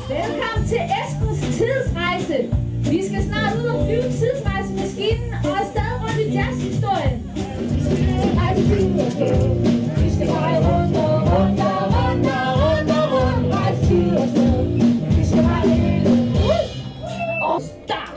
Velkommen til Esbens tidsrejse. Vi skal snart ud og flyve tidsrejsemaskinen og afsted rundt i jazzhistorien. Vi skal rejse rundt og rundt og rundt og rundt og rundt. Rejse tid og sted. Vi skal rejse hele ud og start.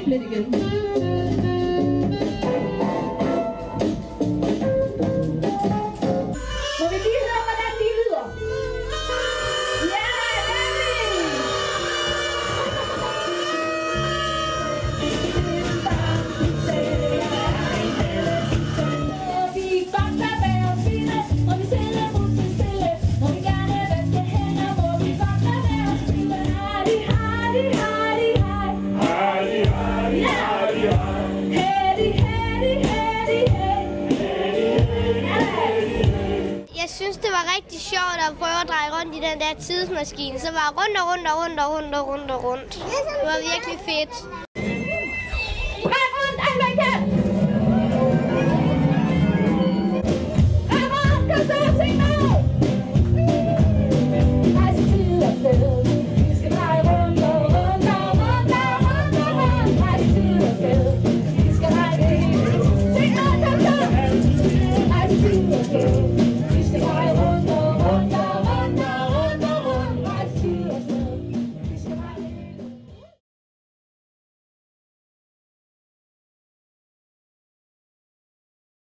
Lidt igen. Må vi lige høre, hvordan de lyder? Ja, vi godt lade være spille, og vi sælger huset stille. Må vi gerne vaske hænder, må vi godt lade være spille. Hardy, hardy, hardy, hardy. Hardy, hardy. Jeg synes, det var rigtig sjovt at prøve at dreje rundt i den der tidsmaskine. Så var rundt og rundt og rundt og rundt og rundt og rundt. Det var virkelig fedt.